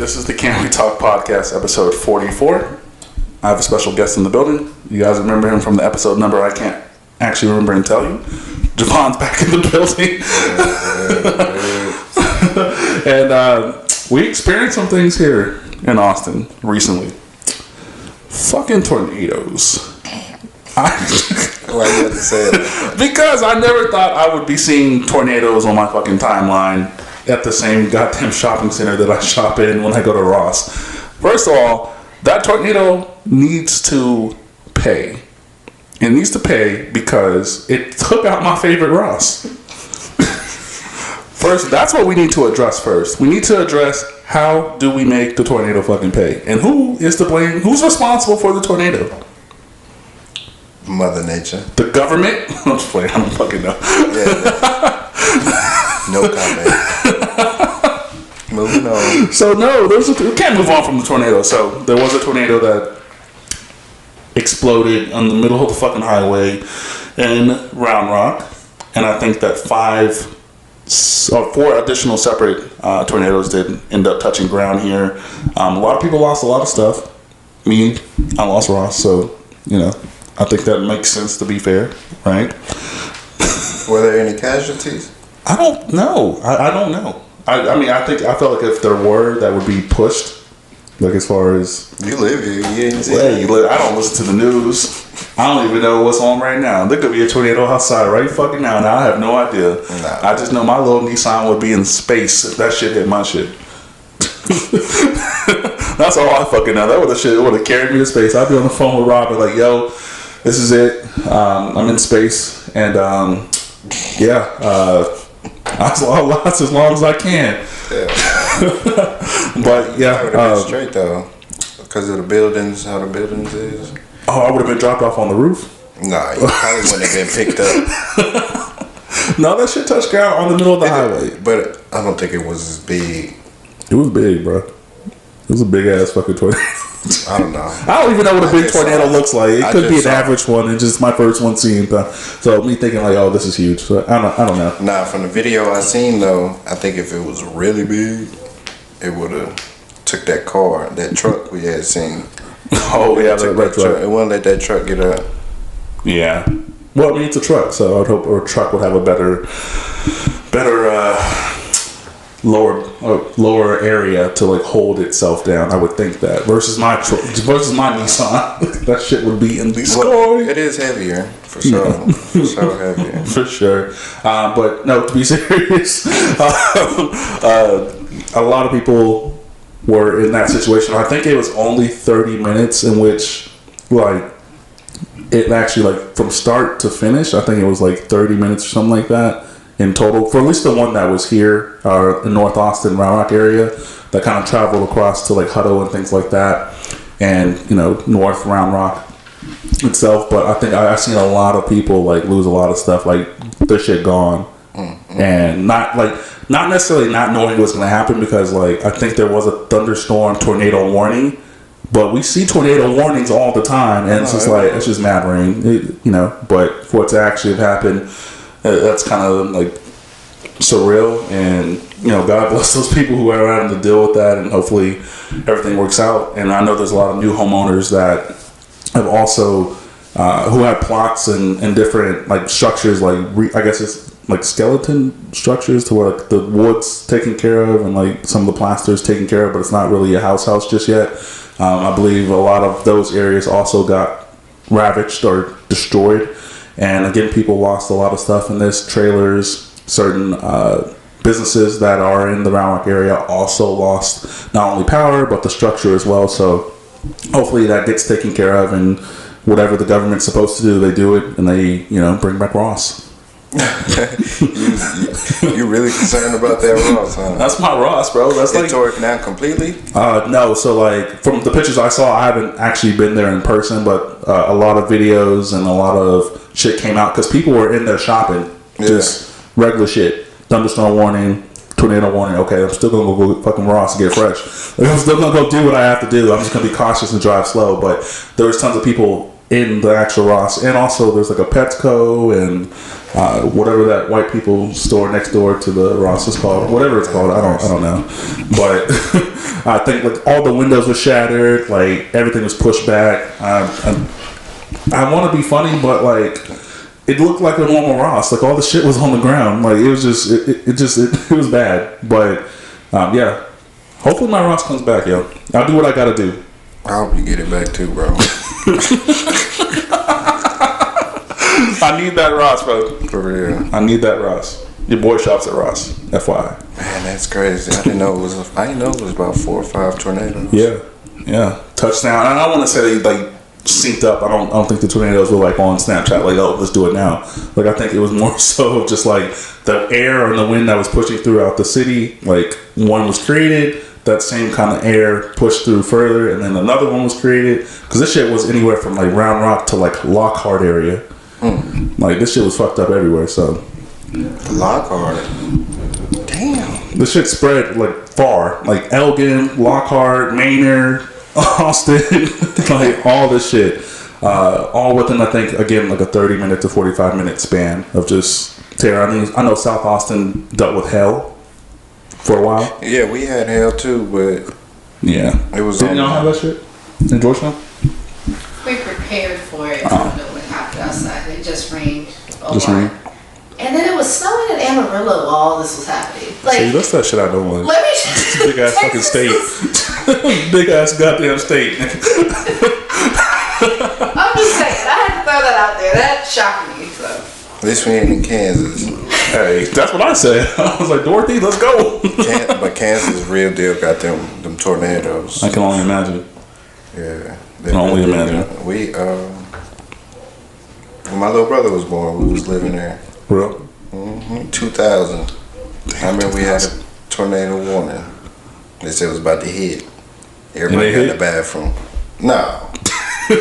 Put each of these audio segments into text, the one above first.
This is the Can We Talk podcast, episode 44. I have a special guest in the building. You guys remember him from the episode number I can't actually remember and tell you. Javon's back in the building. And we experienced some things here in Austin recently. Fucking tornadoes. Why you have to say it? Because I never thought I would be seeing tornadoes on my fucking timeline at the same goddamn shopping center that I shop in when I go to Ross. First of all, that tornado needs to pay. It needs to pay because it took out my favorite Ross. First, that's what we need to address first. We need to address how do we make the tornado fucking pay? And who is to blame? Who's responsible for the tornado? Mother Nature. The government? I'm just playing. I don't fucking know. Yeah. No comment. Moving on. So no, we can't move on from the tornado. So there was a tornado that exploded on the middle of the fucking highway in Round Rock, and I think that 4 additional separate tornadoes did end up touching ground here. A lot of people lost a lot of stuff. Me, I lost Ross, so you know, I think that makes sense to be fair, right? Were there any casualties? I don't know. I don't know. I mean, I felt like if there were, that would be pushed. Like as far as you live here, you ain't seen I don't listen to the news. I don't even know what's on right now. There could be a tornado outside right fucking now, and I have no idea. Nah. I just know my little Nissan would be in space if that shit hit my shit. That's all I fucking know. That would have carried me to space. I'd be on the phone with Robin like, yo, this is it. I'm in space, and I'll last as long as I can. Yeah. But yeah, I would have been straight though, because of the buildings, how the buildings is. Oh, I would have been dropped off on the roof. Nah, you probably wouldn't have been picked up. No, that shit touched ground on the middle of the highway. But I don't think it was as big. It was big, bro. It was a big ass fucking tornado. I don't know. I don't even know what a big tornado looks like. It could be an average one, and just my first one seeing that. So me thinking like, oh, this is huge. So I don't know. Nah, from the video I seen though, I think if it was really big, it would have took that car, that truck we had seen. Oh yeah, that truck. It wouldn't let that truck get up. Yeah. Well, I mean, it's a truck, so I'd hope a truck would have a better lower area to like hold itself down. I would think that versus my Nissan, that shit would be in the sky. It is heavier for sure. Yeah. For sure heavier. For sure. But no, to be serious, a lot of people were in that situation. I think it was only 30 minutes in which like it actually like from start to finish. I think it was like 30 minutes or something like that in total, for at least the one that was here in North Austin, Round Rock area, that kind of traveled across to like Hutto and things like that, and you know, North Round Rock itself. But I think I've seen a lot of people like lose a lot of stuff, like their shit gone, and not necessarily not knowing what's going to happen, because like I think there was a thunderstorm tornado warning, but we see tornado warnings all the time, and it's just like it's just mad rain, you know. But for it to actually have happened, that's kind of like surreal, and you know, God bless those people who are having to deal with that, and hopefully everything works out. And I know there's a lot of new homeowners that have also who have plots and different like structures, like I guess it's like skeleton structures, to where like the wood's taken care of and like some of the plaster's taken care of, but it's not really a house just yet. I believe a lot of those areas also got ravaged or destroyed. And again, people lost a lot of stuff in this. Trailers, certain businesses that are in the Round Rock area also lost not only power, but the structure as well. So hopefully that gets taken care of, and whatever the government's supposed to do, they do it, and they, you know, bring back Ross. You really concerned about that Ross, huh? That's my Ross, bro. That's it like tore it down completely? No, so like from the pictures I saw, I haven't actually been there in person, but a lot of videos and a lot of shit came out because people were in there shopping, just regular shit. Thunderstorm warning, tornado warning. Okay, I'm still gonna go fucking Ross and get fresh. Like, I'm still gonna go do what I have to do. I'm just gonna be cautious and drive slow. But there was tons of people in the actual Ross, and also there's like a Petco and whatever that white people store next door to the Ross is called, whatever it's called. I don't know, but I think like all the windows were shattered, like everything was pushed back. I want to be funny, but like it looked like a normal Ross. Like all the shit was on the ground. Like it was just it was bad. But yeah, hopefully my Ross comes back, yo. I'll do what I gotta do. I hope you get it back too, bro. I need that Ross, bro. For real. I need that Ross. Your boy shops at Ross. FYI. Man, that's crazy. I didn't know it was about 4 or 5 tornadoes. Yeah. Touchdown. And I don't want to say they like synced up. I don't think the tornadoes were like on Snapchat like, oh, let's do it now. Like I think it was more so just like the air and the wind that was pushing throughout the city. Like one was created, that same kind of air pushed through further, and then another one was created. Because this shit was anywhere from like Round Rock to like Lockhart area. Like this shit was fucked up everywhere. So Lockhart. Damn. The shit spread like far, like Elgin, Lockhart, Maynard, Austin, like all this shit, all within I think again like a 30-minute to 45-minute span of just terror. I know South Austin dealt with hell for a while. Yeah, we had hell too, but yeah, it was. Didn't y'all have that shit in Georgetown? We prepared for it. I don't know what happened outside. It just rained. Just rained. And then it was snowing in Amarillo while all this was happening. Like, see, that's that shit I don't want. Let me Big ass fucking state. Big ass goddamn state. I'm just saying, I had to throw that out there. That shocked me. So. At least we ain't in Kansas. Hey, that's what I said. I was like, Dorothy, let's go. But Kansas, real deal, got them tornadoes. I can only imagine. Yeah. I can only imagine. We, when my little brother was born, we was living there. Real? 2000. I remember we had a tornado warning. They said it was about to hit. Everybody got in the bathroom. No.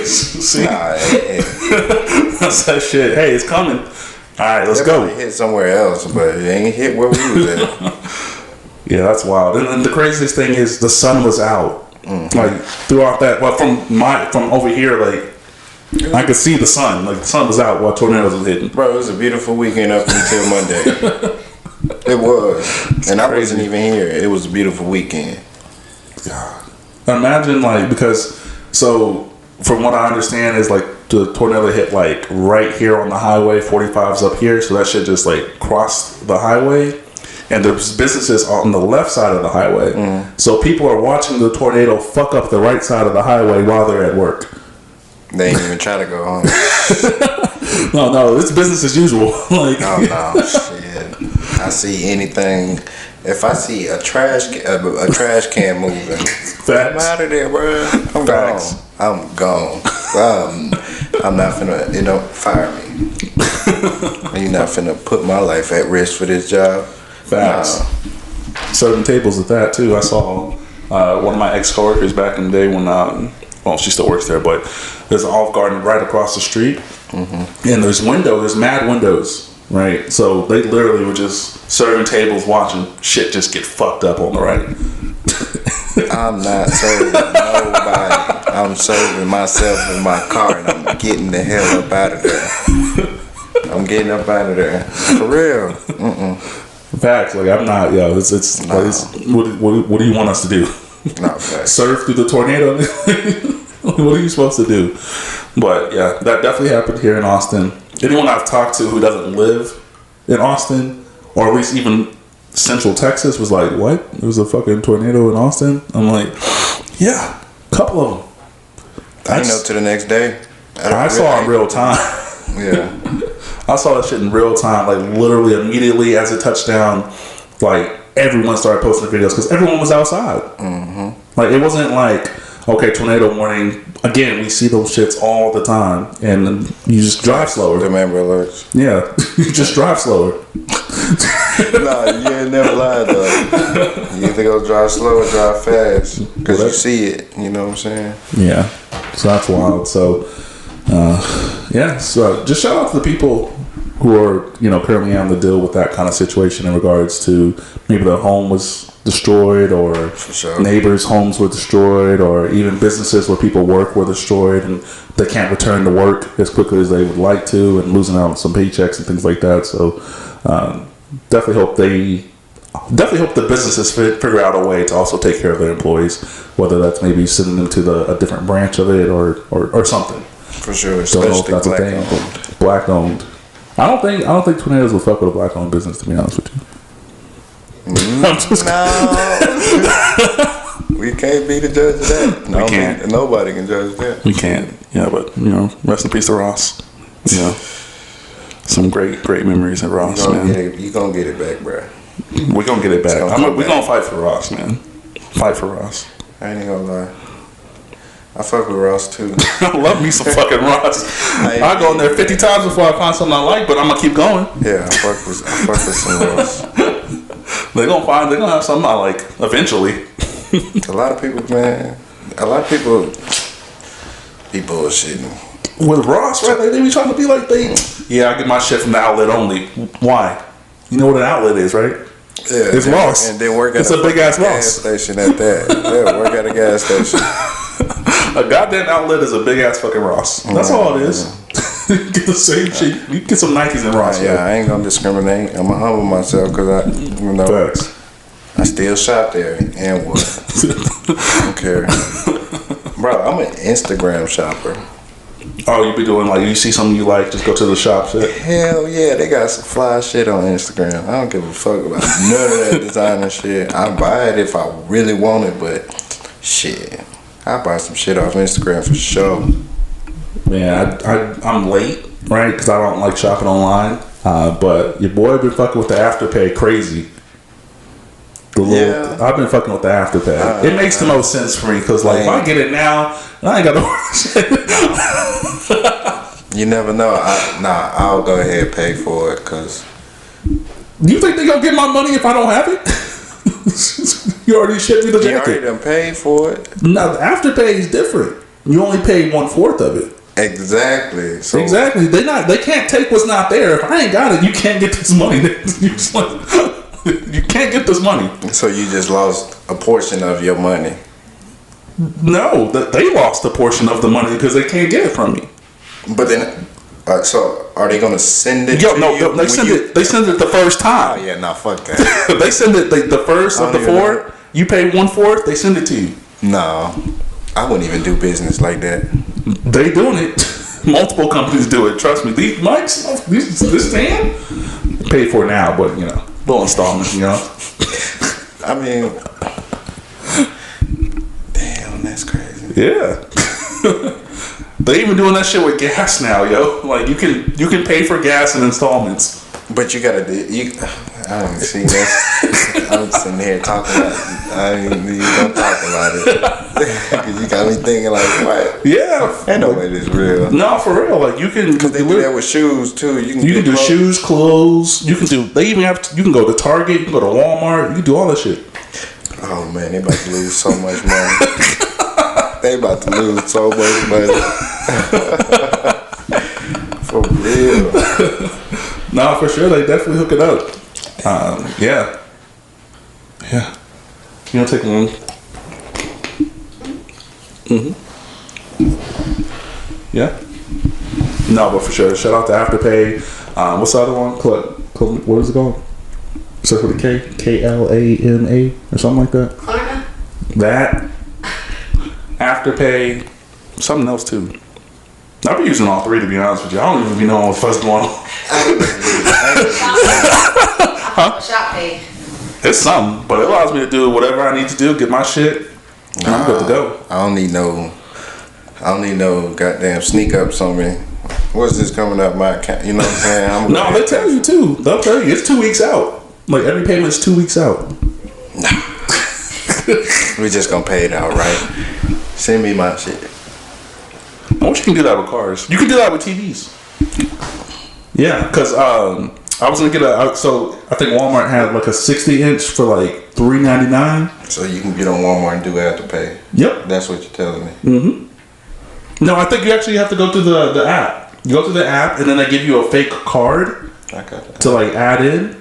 See? Nah, that's that shit. Hey, it's coming. All right, let's go. It hit somewhere else, but it ain't hit where we was at. Yeah, that's wild. And the craziest thing is the sun was out. Like throughout that. Well, from over here, like I could see the sun. Like the sun was out while tornadoes was hitting. Bro, it was a beautiful weekend up until Monday. It was, and I wasn't even here. It was a beautiful weekend. God. Imagine like because so from what I understand is like the tornado hit like right here on the highway. 45's up here, so that shit just like crossed the highway. And there's businesses on the left side of the highway. So people are watching the tornado fuck up the right side of the highway while they're at work. They ain't even try to go home. No, it's business as usual. Like, no, shit. I see anything. If I see a trash can moving, I'm out of there, bro. I'm gone. I'm gone. I'm not finna, fire me. You're not finna put my life at risk for this job. Facts. Serving tables at that too. I saw one of my ex-coworkers back in the day when well, she still works there, but there's an Olive Garden right across the street, and there's mad windows, right? So they literally were just serving tables, watching shit just get fucked up on the right. I'm not serving nobody. I'm serving myself in my car, and I'm getting the hell up out of there. I'm getting up out of there for real. Facts, like I'm not, yo. It's no. What do you want us to do? Not facts. Surf through the tornado? What are you supposed to do? But yeah, that definitely happened here in Austin. Anyone I've talked to who doesn't live in Austin, or at least even Central Texas, was like, "What? There was a fucking tornado in Austin?" I'm like, "Yeah, a couple of them." I didn't know till the next day. I saw it in real time. Yeah. I saw that shit in real time, like literally immediately as it touched down. Like everyone started posting videos because everyone was outside. Like it wasn't like, okay, tornado warning. Again, we see those shits all the time, and you just drive slower. The Amber Alerts. Yeah, you just drive slower. Nah, you ain't never lied though. You either go drive slow or drive fast because you see it. You know what I'm saying? Yeah, so that's wild. So. Yeah, so just shout out to the people who are, currently having to deal with that kind of situation in regards to maybe their home was destroyed, or neighbors' homes were destroyed, or even businesses where people work were destroyed and they can't return to work as quickly as they would like to, and losing out on some paychecks and things like that. So definitely hope they definitely hope the businesses figure out a way to also take care of their employees, whether that's maybe sending them to a different branch of it or something. For sure, Don't know if especially that's a thing. black-owned. Black owned. I don't think Tornadoes will fuck with a black owned business, to be honest with you. I'm just No. We can't be the judge of that. No, We can't. Nobody can judge that. We can't. Yeah, but rest in peace to Ross. Some great memories at Ross, man. You gonna get it back, bro. We're gonna get it back. We're We're gonna fight for Ross, man. Fight for Ross. I ain't gonna lie. I fuck with Ross too. I love me some fucking Ross. I go in there 50 times before I find something I like, but I'm gonna keep going. Yeah, I fuck with some Ross. They're gonna have something I like eventually. A lot of people be bullshitting. With Ross, right? They be trying to be like I get my shit from the outlet only. Why? You know what an outlet is, right? Yeah, it's Ross. And then work at a big ass gas Ross station at that. Yeah, work at a gas station. A goddamn outlet is a big ass fucking Ross. That's all it is. Get the same shit. You can get some Nikes in Ross. Yeah, I ain't gonna discriminate. I'm gonna humble myself because Facts. I still shop there and what? I don't care, bro. I'm an Instagram shopper. Oh, you be doing you see something you like, just go to the shop shit? Hell yeah, they got some fly shit on Instagram. I don't give a fuck about none of that designer shit. I buy it if I really want it, but shit, I buy some shit off Instagram for sure. Man, I'm late, right? Because I don't like shopping online. But your boy been fucking with the Afterpay crazy. I've been fucking with the Afterpay. It makes the most sense for me because, if I get it now, I ain't got no. You never know. I'll go ahead and pay for it because. You think they gonna get my money if I don't have it? You already shipped me the jacket. You already done paid for it. No, the Afterpay is different. You only pay 1/4 of it. Exactly. So exactly. They can't take what's not there. If I ain't got it, you can't get this money. You can't get this money. So you just lost a portion of your money. No, they lost a portion of the money because they can't get it from me. But then, so are they gonna send it? No, they send it. They send it the first time. Oh yeah, nah, fuck that. They send it the first of the 4. You pay 1/4. They send it to you. No, I wouldn't even do business like that. They doing it. Multiple companies do it. Trust me. These mics, this stand, paid for now, but little installments. I mean, damn, that's crazy. Yeah. They even doing that shit with gas now, yo. You can pay for gas in installments. But you gotta do. I don't see that. I'm sitting here talking about. You don't talk about it. Cause you got me thinking what? Yeah. Ain't no way this real. No, for real. You can. Cause they do that with shoes too. You can do shoes, clothes. You can do. They even have. You can go to Target. You can go to Walmart. You can do all that shit. Oh man, they about to lose so much money. They about to lose so much money. For real. No, for sure. They definitely hook it up. Yeah. You don't take one. Yeah. No, but for sure. Shout out to Afterpay. What's the other one? What is it called? Start with a K? KLANA or something like that? Klarna? That. Afterpay. Something else too. I've been using all 3 to be honest with you. I don't even be knowing what the fuck's going on. Shop pay. It's something, but it allows me to do whatever I need to do, get my shit, and I'm good to go. I don't need no goddamn sneak ups on me. What's this coming up my account? You know what I'm saying? No, they tell you too. They'll tell you it's 2 weeks out. Every payment is 2 weeks out. We just gonna pay it out, right? Send me my shit. I wish you can do that with cars. You can do that with TVs. Yeah, because I was gonna get so I think Walmart had a 60-inch for $3.99. So you can get on Walmart and do Afterpay. Yep, that's what you're telling me. Mm-hmm. No, I think you actually have to go to the app. You go to the app and then they give you a fake card to add in,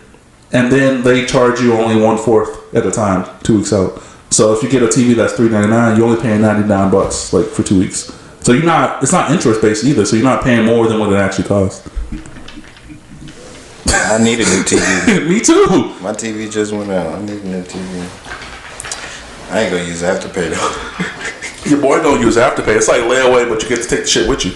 and then they charge you only 1/4 at a time, 2 weeks out. So if you get a TV that's $3.99, you're only paying $99 for 2 weeks. So it's not interest based either. So you're not paying more than what it actually costs. I need a new TV. Me too. My TV just went out. I need a new TV. I ain't gonna use Afterpay though. Your boy don't use Afterpay. It's like layaway, but you get to take the shit with you.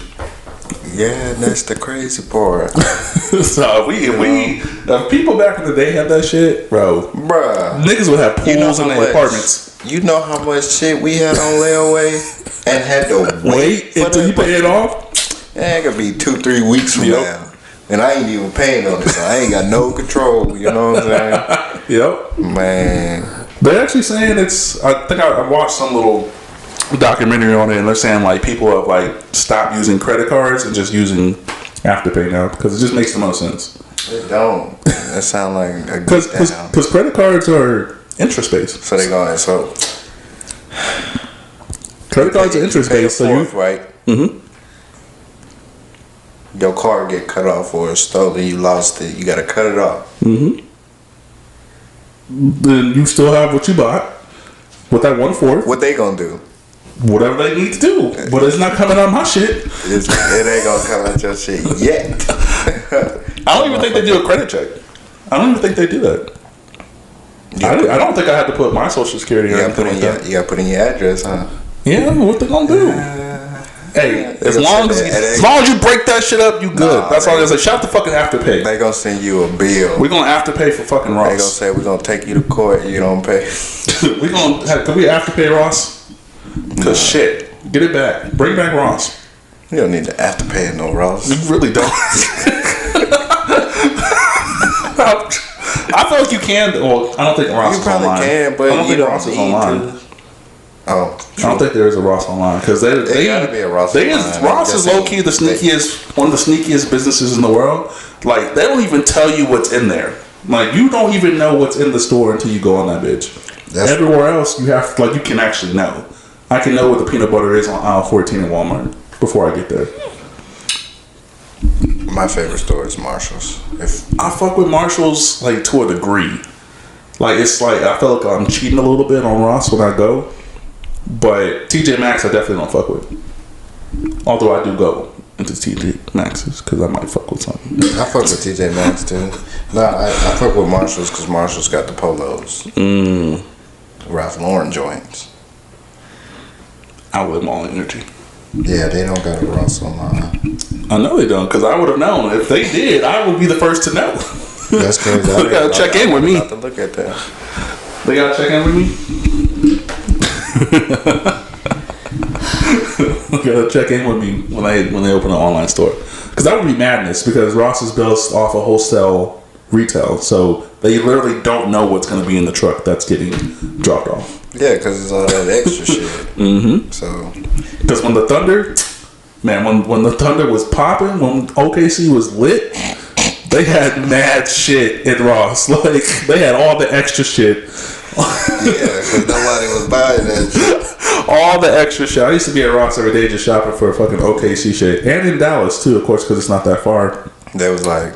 Yeah, that's the crazy part. So if people back in the day had that shit, bruh, niggas would have pools in their apartments. You know how much shit we had on layaway and had to wait until you pay it off? Yeah, it could be 2-3 weeks from now. And I ain't even paying on it, so I ain't got no control. You know what I'm saying? Yep. Man. They're actually saying I think I watched some little documentary on it, and they're saying like people have like stopped using credit cards and just using Afterpay now because it just makes the most sense. It don't. That sound like a because credit cards are interest based. So they going credit cards are interest based. So right. Mm-hmm. Your card get cut off or stolen, you lost it. You gotta cut it off. Mm-hmm. Then you still have what you bought with that 1/4. What they gonna do? Whatever they need to do, but it's not coming out my shit. It ain't gonna come out your shit yet. I don't even think they do a credit check. I don't even think they do that. I don't think I had to put my social security or anything like that. You gotta put in your address, huh? Yeah, what they gonna do? Hey, as long as you break that shit up, you good. That's all I'm gonna say. Shout out to fucking Afterpay. They gonna send you a bill. We're gonna Afterpay for fucking Ross. They gonna say we're gonna take you to court. You don't pay. Can we Afterpay Ross? Cause shit, get it back. Bring back Ross. You don't need to Afterpay no Ross. You really don't. I feel like you can. Well, I don't think Ross is online. You probably can, but I don't think Ross is online. I don't think there is a Ross online because they gotta be a Ross. Ross is low key one of the sneakiest businesses in the world. Like they don't even tell you what's in there. Like you don't even know what's in the store until you go on that bitch. Everywhere else, you have you can actually know. I can know what the peanut butter is on aisle 14 in Walmart before I get there. My favorite store is Marshall's. I fuck with Marshall's like to a degree. Like it's like I feel like I'm cheating a little bit on Ross when I go. But TJ Maxx I definitely don't fuck with. Although I do go into TJ Maxx's because I might fuck with something. I fuck with TJ Maxx too. No, I fuck with Marshall's because Marshall's got the polos. Ralph Lauren joints. Outlet Mall Energy. Yeah, they don't got a Ross online. I know they don't because I would have known. If they did, I would be the first to know. That's crazy. They gotta check in with me. I have to look at that. They gotta check in with me. Gotta check in with me when they open an online store because that would be madness because Ross is built off of wholesale retail, so they literally don't know what's going to be in the truck that's getting dropped off. Yeah, because it's all that extra shit. Mm-hmm. So because when the Thunder, man, when the Thunder was popping, when OKC was lit, they had mad shit in Ross. Like they had all the extra shit. Yeah, because nobody was buying that shit. All the extra shit. I used to be at Ross every day just shopping for fucking OKC shit. And in Dallas, too, of course, because it's not that far. They was like,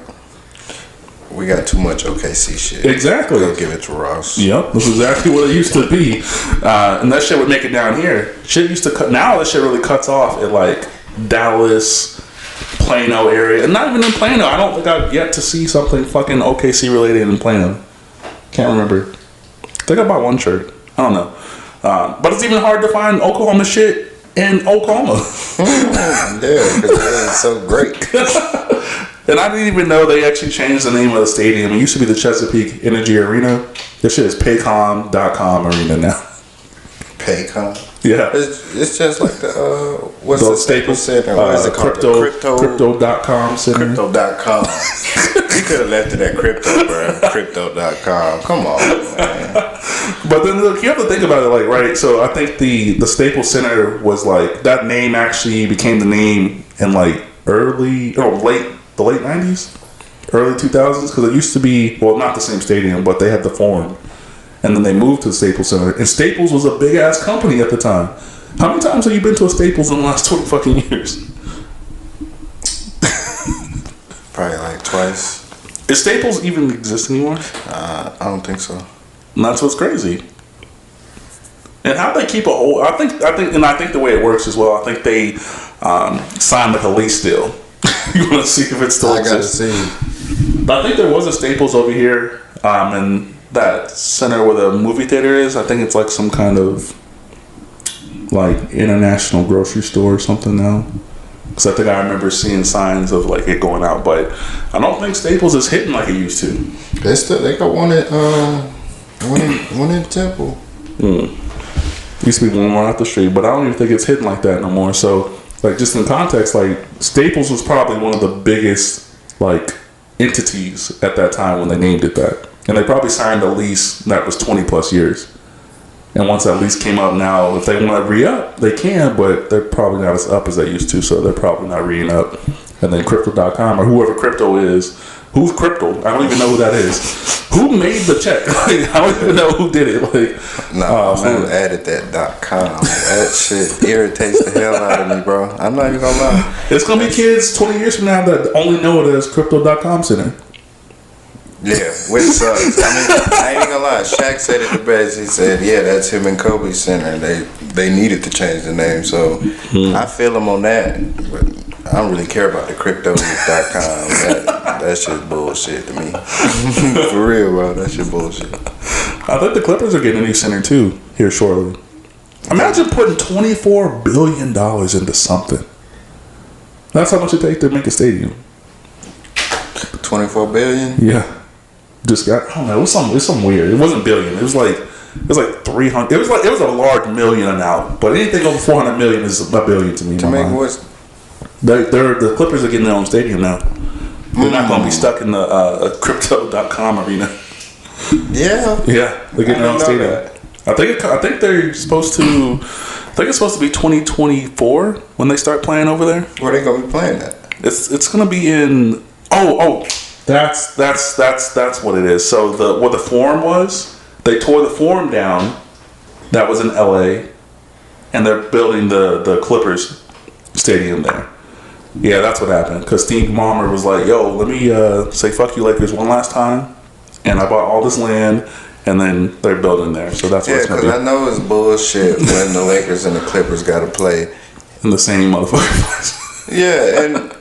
we got too much OKC shit. Exactly. Go give it to Ross. Yep, that's exactly what it used to be. And that shit would make it down here. Shit used to cut. Now that shit really cuts off at, like, Dallas, Plano area. And not even in Plano. I don't think I've yet to see something fucking OKC related in Plano. Can't remember. I think I bought one shirt. I don't know. But it's even hard to find Oklahoma shit in Oklahoma. Yeah, because it ain't so great. And I didn't even know they actually changed the name of the stadium. It used to be the Chesapeake Energy Arena. This shit is Paycom.com Arena now. Paycom? Yeah. It's just like what's the Staples Center? What is it called? Crypto.com Center. Crypto.com. You could have left it at crypto, bro. Crypto.com. Come on, man. But then look, you have to think about it, like, right? So I think the Staples Center was like that name actually became the name in like the late 90s, early 2000s, because it used to be not the same stadium, but they had the Forum, and then they moved to the Staples Center, and Staples was a big ass company at the time. How many times have you been to a Staples in the last 20 fucking years? Probably like twice. Does Staples even exist anymore? I don't think so. And that's what's crazy. And how they keep a whole? I think the way it works as well. I think they signed like a lease deal. You want to see if it still exists? I gotta see. But I think there was a Staples over here, in that center where the movie theater is. I think it's like some kind of like international grocery store or something now. Because I think I remember seeing signs of like it going out, but I don't think Staples is hitting like it used to. They got one in Temple. Used to be one right off the street, but I don't even think it's hitting like that no more. So, like, just in context, like Staples was probably one of the biggest like entities at that time when they named it that, and they probably signed a lease that was 20 plus years. And once that lease came up, now if they want to re-up, they can, but they're probably not as up as they used to, so they're probably not re-ing up. And then Crypto.com or whoever Crypto is, who's Crypto? I don't even know who that is. Who made the check? Like, I don't even know who did it. Like, who added that .com? That shit irritates the hell out of me, bro. I'm not even gonna lie. It's gonna be kids 20 years from now that only know it as Crypto.com Center. Yeah, which sucks. I mean, I ain't gonna lie. Shaq said it the best. He said, "Yeah, that's him and Kobe Center. They needed to change the name." So I feel him on that. But I don't really care about the Crypto.com. That shit's bullshit to me. For real, bro. That shit bullshit. I think the Clippers are getting a new center too here shortly. Imagine putting $24 billion into something. That's how much it takes to make a stadium. 24 billion. Yeah. Just got, I don't know, it was something weird. It wasn't billion. It was like 300. It was a large million and out. But anything over 400 million is a billion to me. To make what? The Clippers are getting their own stadium now. They're not going to be stuck in the Crypto.com arena. Yeah. Yeah, they're getting their own stadium. I think they're supposed to. I think it's supposed to be 2024 when they start playing over there. Where they gonna be playing at? It's gonna be in. Oh. That's what it is. So where the Forum was, they tore the Forum down. That was in LA, and they're building the Clippers stadium there. Yeah, that's what happened. Because Steve Ballmer was like, "Yo, let me say fuck you Lakers one last time," and I bought all this land, and then they're building there. So that's what it's gonna be. Yeah, because I know it's bullshit when the Lakers and the Clippers got to play in the same motherfucking place. Yeah, and.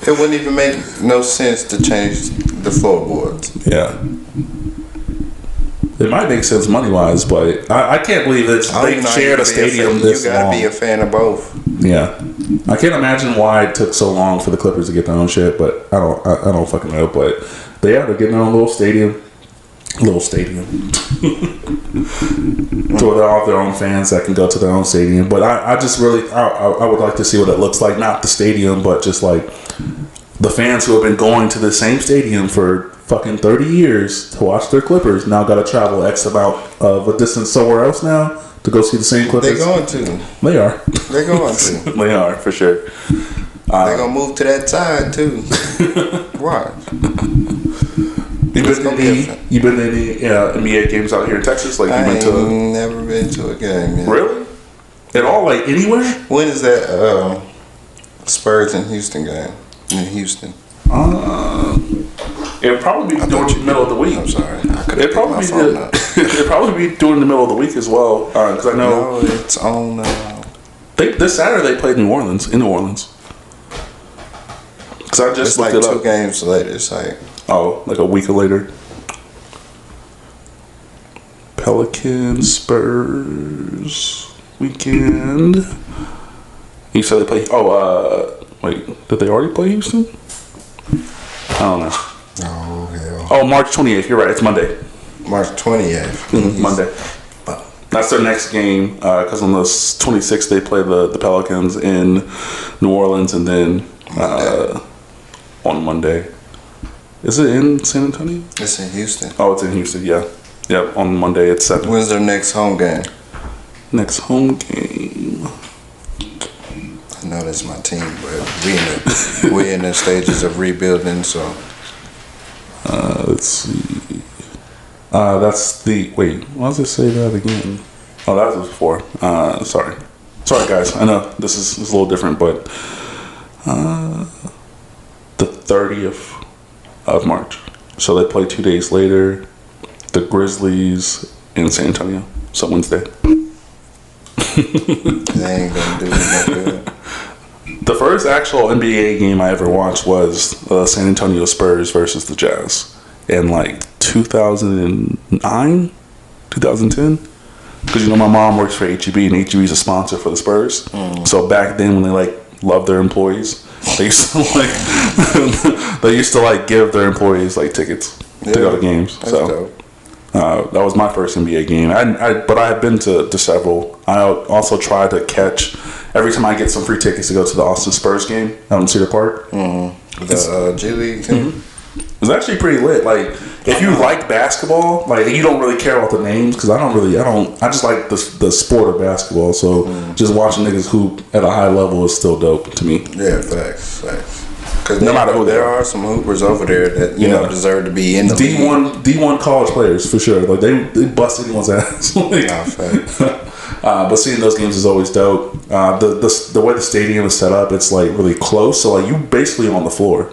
It wouldn't even make no sense to change the floorboards. Yeah. It might make sense money-wise, but I can't believe that they shared a stadium this long. You gotta be a fan of both. Yeah. I can't imagine why it took so long for the Clippers to get their own shit, but I don't fucking know. But they're getting their own little stadium. To where they all have their own fans that can go to their own stadium. But I just really I would like to see what it looks like. Not the stadium, but just like the fans who have been going to the same stadium for fucking 30 years to watch their Clippers now got to travel X amount of a distance somewhere else now to go see the same Clippers. They're going to. They are. They're going to. They are, for sure. They're going to move to that side, too. Watch. You been to any NBA games out here in Texas? Like I ain't never been to a game. Yeah. Really? At all? Like anywhere? When is that Spurs in Houston game? In Houston? It'll probably be during the middle of the week. I'm sorry. It'll probably be during the middle of the week as well. Because I know. No, it's on. This Saturday they played in New Orleans. Because I just looked like it up. 2 games later. It's like. Oh, like a week later. Pelicans, Spurs weekend. You said they play. Wait, did they already play Houston? I don't know. Oh, hell. Oh, March 28th. You're right. It's Monday. March 28th. Mm-hmm. Monday. That's their next game. Because on the 26th they play the Pelicans in New Orleans, and then on Monday. Is it in San Antonio? It's in Houston. Oh, it's in Houston. Yeah. Yep. On Monday it's 7. When's their next home game? Next home game. I know that's my team, but we're in the stages of rebuilding. So let's see. That's the wait. Why does it say that again? Oh, that was before. Sorry, guys. I know this is a little different, but the 30th of March. So they play 2 days later. The Grizzlies in San Antonio. So Wednesday. They ain't gonna do no good. The first actual NBA game I ever watched was San Antonio Spurs versus the Jazz in like 2009, 2010. Because you know my mom works for HEB and HEB is a sponsor for the Spurs. So back then when they like loved their employees, they used to like give their employees like tickets to go to games. So that was my first NBA game. But I have been to several. I also try to catch every time I get some free tickets to go to the Austin Spurs game out in Cedar Park. The G League team. It's actually pretty lit. Like, if you like basketball, like you don't really care about the names because I just like the sport of basketball. So just watching niggas hoop at a high level is still dope to me. Yeah, facts. Because no matter who, there are some hoopers over there that you know deserve to be in the D1 college players for sure. Like they bust anyone's ass. But seeing those games is always dope. The way the stadium is set up, it's like really close. So like you basically on the floor.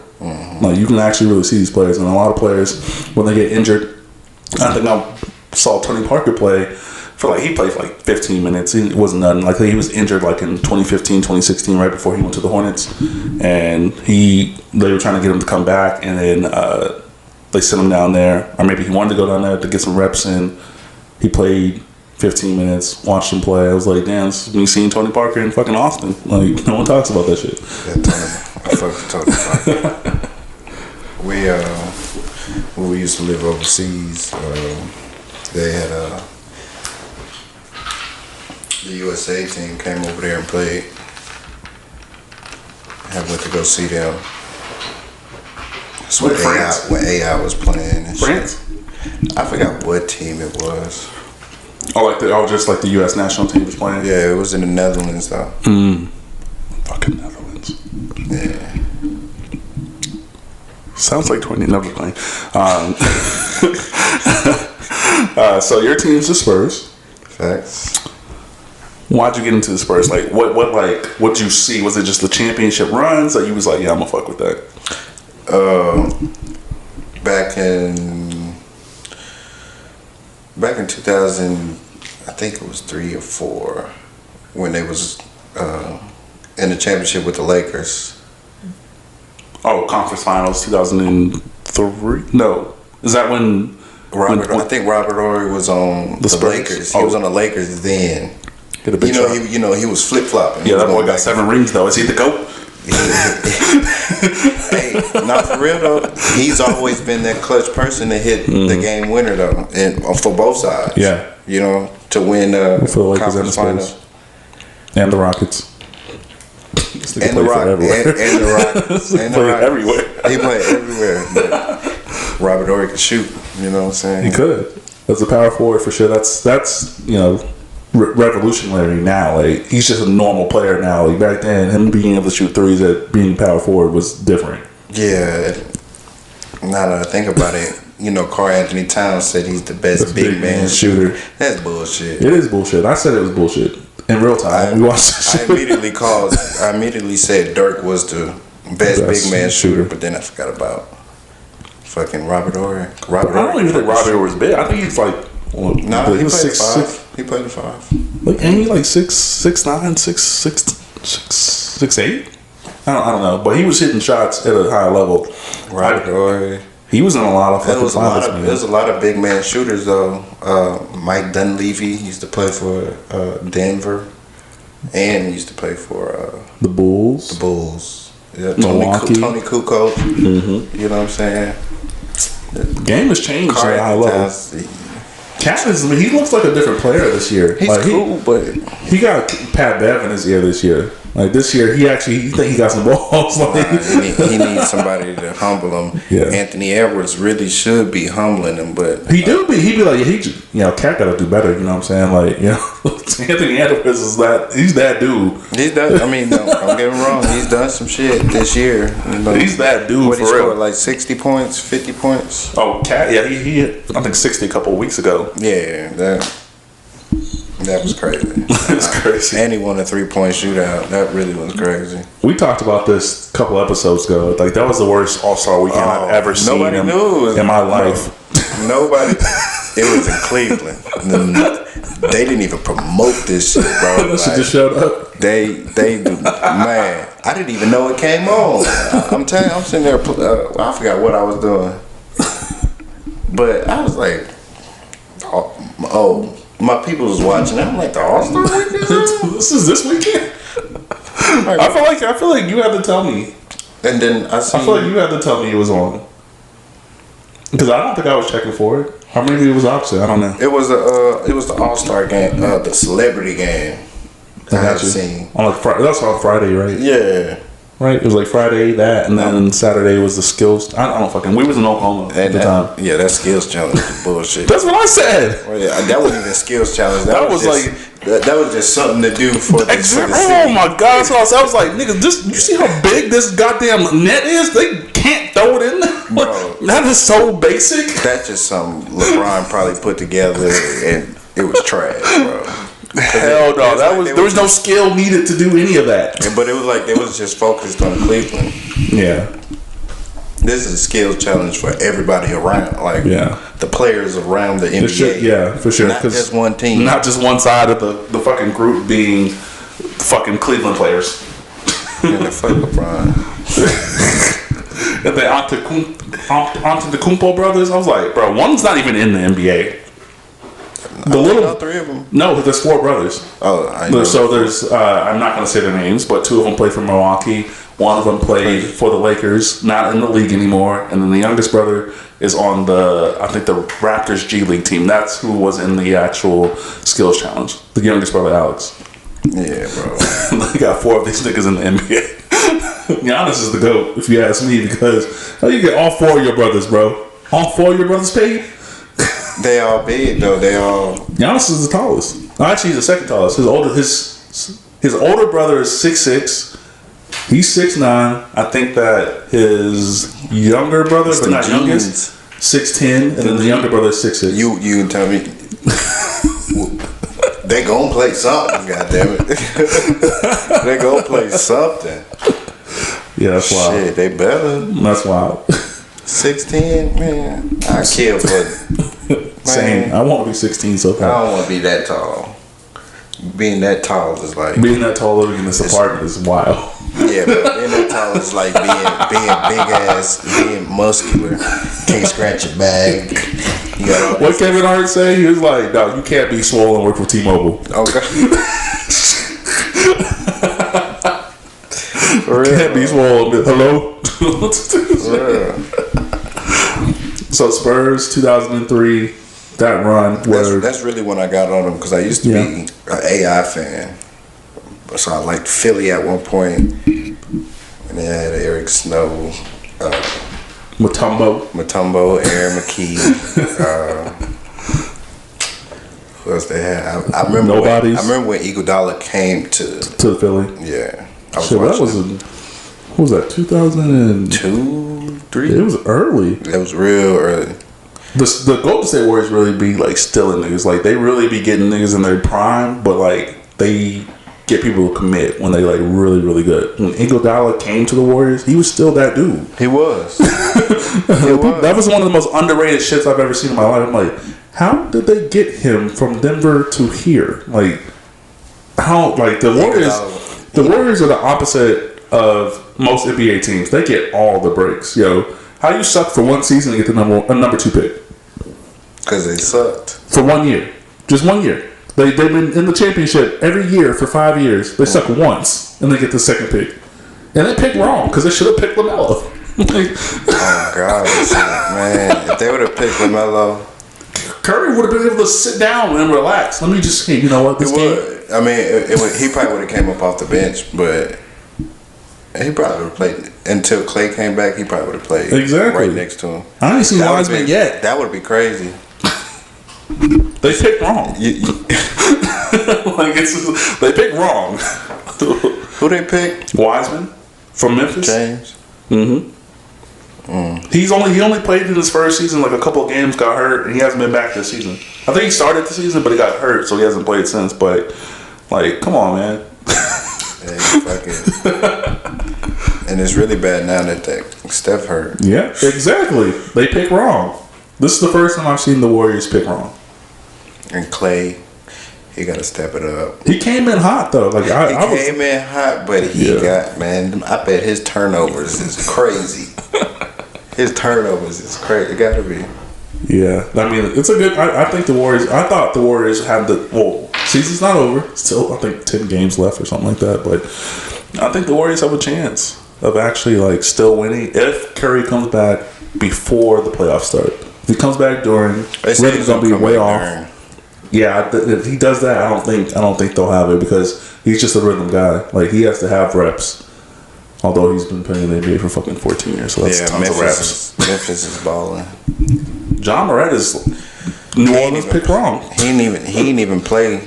Like you can actually really see these players, and a lot of players when they get injured. I think I saw Tony Parker play he played for like 15 minutes. It wasn't nothing. Like he was injured like in 2015, 2016, right before he went to the Hornets, and they were trying to get him to come back, and then they sent him down there, or maybe he wanted to go down there to get some reps in. He played 15 minutes, watched him play. I was like, damn, this is me seeing Tony Parker in fucking Austin. Like no one talks about that shit. Yeah, I fuck with Tony Parker. When we used to live overseas, they had the USA team came over there and played. I went to go see them. That's when AI was playing. And France? Shit. I forgot what team it was. Just like the U.S. national team was playing? Yeah, it was in the Netherlands though. Fucking Netherlands. Yeah. Sounds like 20 never playing. So your team's the Spurs. Facts. Why'd you get into the Spurs? Like what'd you see? Was it just the championship runs that you was like, yeah, I'm gonna fuck with that? Back in 2000, I think it was 3 or 4, when they was in the championship with the Lakers. Oh, conference finals 2003? No. Is that when I think Robert Horry was on the Lakers. He was on the Lakers then. He was flip flopping. Yeah, that boy got 7 rings though. Is he the GOAT? Hey, not for real though. He's always been that clutch person to hit the game winner though, and for both sides. Yeah, to win conference finals. And the Rockets. And the Rockets. And the Rockets. Everywhere. He played everywhere. But Robert Horry could shoot. You know what I'm saying? He could. As a power forward for sure. That's revolutionary now. Like he's just a normal player now. Like back then, him being able to shoot threes at being power forward was different. Yeah. Now that I think about it, Karl Anthony Towns said he's the best big man shooter. That's bullshit. It is bullshit. I said it was bullshit in real time. We watched this shit. I immediately said Dirk was the best big man shooter, but then I forgot about fucking Robert Horry. I don't even think Robert Horry was big. I think he's like. He was 6'5". He played the 5. Like, ain't he like 6'9", 6'8"? I don't know, but he was hitting shots at a high level. Robert Horry. He was in a lot of fucking finals. There's a lot of big man shooters though. Mike Dunleavy used to play for Denver, and he used to play for the Bulls. Yeah, Tony Kukoc. Mm-hmm. You know what I'm saying? The game has changed at a high level. Cat he looks like a different player this year. He's cool, but he got Pat Bev in his ear this year. Like this year, he think he got some balls. He needs somebody to humble him. Yeah. Anthony Edwards really should be humbling him, but he be like, Cat got to do better. You know what I'm saying? Like, Anthony Edwards he's that dude. He's that. I mean, don't get me wrong. He's done some shit this year. He's that dude. What for he real? scored like 60 points, 50 points. Oh, Cat. Yeah, he hit I think 60 a couple of weeks ago. Yeah, that was crazy. It's crazy. And he won a 3-point shootout. That really was crazy. We talked about this a couple episodes ago. Like that was the worst All-Star weekend I've ever seen in my life. Nobody. It was in Cleveland. They didn't even promote this shit, bro. That shit just showed up. They man, I didn't even know it came on. I'm telling you, I'm sitting there. I forgot what I was doing, but I was like, oh, my people was watching. I'm like, the All-Star Weekend. This is this weekend. I feel like you had to tell me. And then I feel like you had to tell me it was on. Because I don't think I was checking for it. Or maybe it was opposite. I don't know. It was the All-Star game, the celebrity game. I had seen on like that's on Friday, right? Yeah. Right. It was like Friday that, and then Saturday was the skills. I don't fucking. We was in Oklahoma at the time. Yeah, that skills challenge was bullshit. That's what I said. Well, yeah, that wasn't even skills challenge. That was just something to do for the city. Oh my god! So I was like, nigga, you see how big this goddamn net is? They can't throw it in there. Bro, that is so basic. That's just something LeBron probably put together, and it was trash, bro. Hell no, there was no skill needed to do any of that. But it was like they was just focused on Cleveland. Yeah. This is a skills challenge for everybody around, like the players around the NBA. Yeah, for sure. Not just one team. Not just one side of the fucking group being fucking Cleveland players. Yeah, the fuck LeBron. And the Antetokounmpo brothers, I was like, bro, one's not even in the NBA. All three of them. No, there's four brothers. Oh, I know. So there's I'm not going to say their names, but two of them played for Milwaukee. One of them played for the Lakers, not in the league anymore. And then the youngest brother is on I think the Raptors G League team. That's who was in the actual skills challenge. The youngest brother, Alex. Yeah, bro. They got four of these niggas in the NBA. Giannis is the GOAT, if you ask me, because how you get all four of your brothers, bro? All four of your brothers paid? They all big though. They all. Giannis is the tallest. Actually, he's the second tallest. His older brother is 6'6". He's 6'9". I think that his younger brother, but not youngest, 6'10", and then the younger brother is 6'6". You can tell me. They gonna play something, goddammit. They gonna play something. Yeah, that's wild. Shit, they better. That's wild. 6'10", man. I kill for it. Same. I want to be 16 so far. I don't want to be that tall. Being that tall is like being that tall living in this apartment is wild. Yeah, but being that tall is like being big ass, being muscular. Can't scratch your back. You got what Kevin Hart say? He was like, "No, you can't be swole and work for T-Mobile." Okay. For real. Can't be swole. Hello. For real. So Spurs 2003. That run. That's really when I got on them because I used to be an AI fan. So I liked Philly at one point. And they had Eric Snow, Mutombo, Aaron McKee. Who else they had? I remember. I remember when Iguodala came to the Philly. Yeah, what was that? 2002, 3. It was early. It was real early. The Golden State Warriors really be like stealing niggas. Like they really be getting niggas in their prime, but like they get people to commit when they like really, really good. When Iguodala came to the Warriors, he was still that dude. He was. That was one of the most underrated shits I've ever seen in my life. I'm like, how did they get him from Denver to here? Like, how? Like the Warriors. The Warriors are the opposite of most NBA teams. They get all the breaks, yo. How you suck for one season and get the number 2 pick? Because they sucked for 1 year, just 1 year. They've been in the championship every year for 5 years. They suck once and they get the second pick, and they picked wrong because they should have picked LaMelo. Oh God, man! If they would have picked LaMelo, Curry would have been able to sit down and relax. Let me just, you know what? This game. I mean, he probably would have came up off the bench, but. He probably would have played until Clay came back. He probably would have played right next to him. I ain't seen Wiseman yet. That would be crazy. They picked wrong. They picked wrong. Who they picked? Wiseman from Memphis. James. He only played in his first season. Like a couple of games, got hurt, and he hasn't been back this season. I think he started the season, but he got hurt, so he hasn't played since. But like, come on, man. And it's really bad now that Steph hurt. Yeah, exactly. They pick wrong. This is the first time I've seen the Warriors pick wrong. And Clay, He got to step it up. He came in hot though. Like he came in hot, but he got, man. I bet his turnovers is crazy. His turnovers is crazy. It got to be. Yeah, I mean, it's a good. I think the Warriors. I thought the Warriors had season's not over. Still, I think 10 games left or something like that. But I think the Warriors have a chance of actually like still winning if Curry comes back before the playoffs start. If he comes back during, rhythm's gonna be way off. Yeah, if he does that, I don't think they'll have it because he's just a rhythm guy. Like he has to have reps. Although he's been playing in the NBA for fucking 14 years, so that's tons of reps. Memphis is balling. John Morant is New Orleans picked wrong. He didn't even play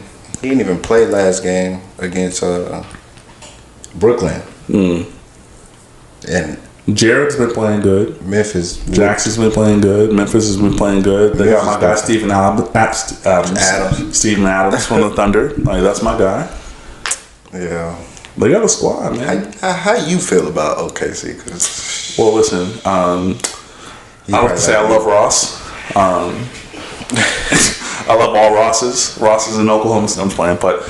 last game against Brooklyn. And Jared's been playing good. Memphis. Jackson's been playing good. Memphis has been playing good. They got my guy Steven Adams. Steven Adams from the Thunder. Like that's my guy. Yeah. They got a squad, man. How you feel about OKC? Cause well, listen. I like to say I love Ross. I love all Rosses. Rosses in Oklahoma City. I'm playing, but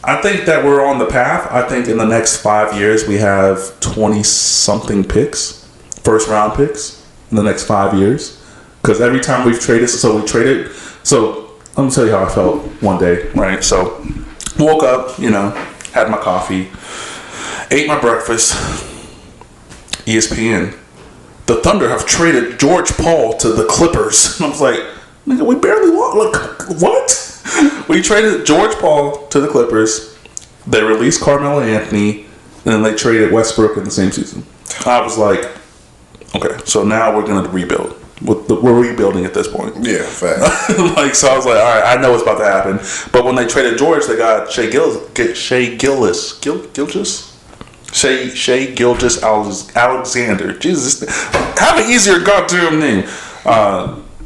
I think that we're on the path. I think in the next 5 years we have 20-something picks, first-round picks in the next 5 years. Because every time we've traded, so let me tell you how I felt one day, right? So woke up, had my coffee, ate my breakfast, ESPN. The Thunder have traded George Paul to the Clippers. And I was like, nigga, we barely won. Like, what? We traded George Paul to the Clippers. They released Carmelo Anthony, and then they traded Westbrook in the same season. I was like, okay, so now we're going to rebuild. We're rebuilding at this point. Yeah, fact. So I was like, all right, I know what's about to happen. But when they traded George, they got Shea Gilgeous Alexander. Jesus, have an easier goddamn name.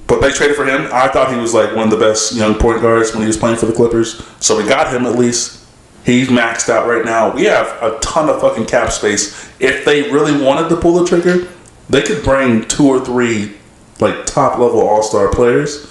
But they traded for him. I thought he was like one of the best young point guards when he was playing for the Clippers. So we got him at least. He's maxed out right now. We have a ton of fucking cap space. If they really wanted to pull the trigger, they could bring 2 or 3 like top level all-star players,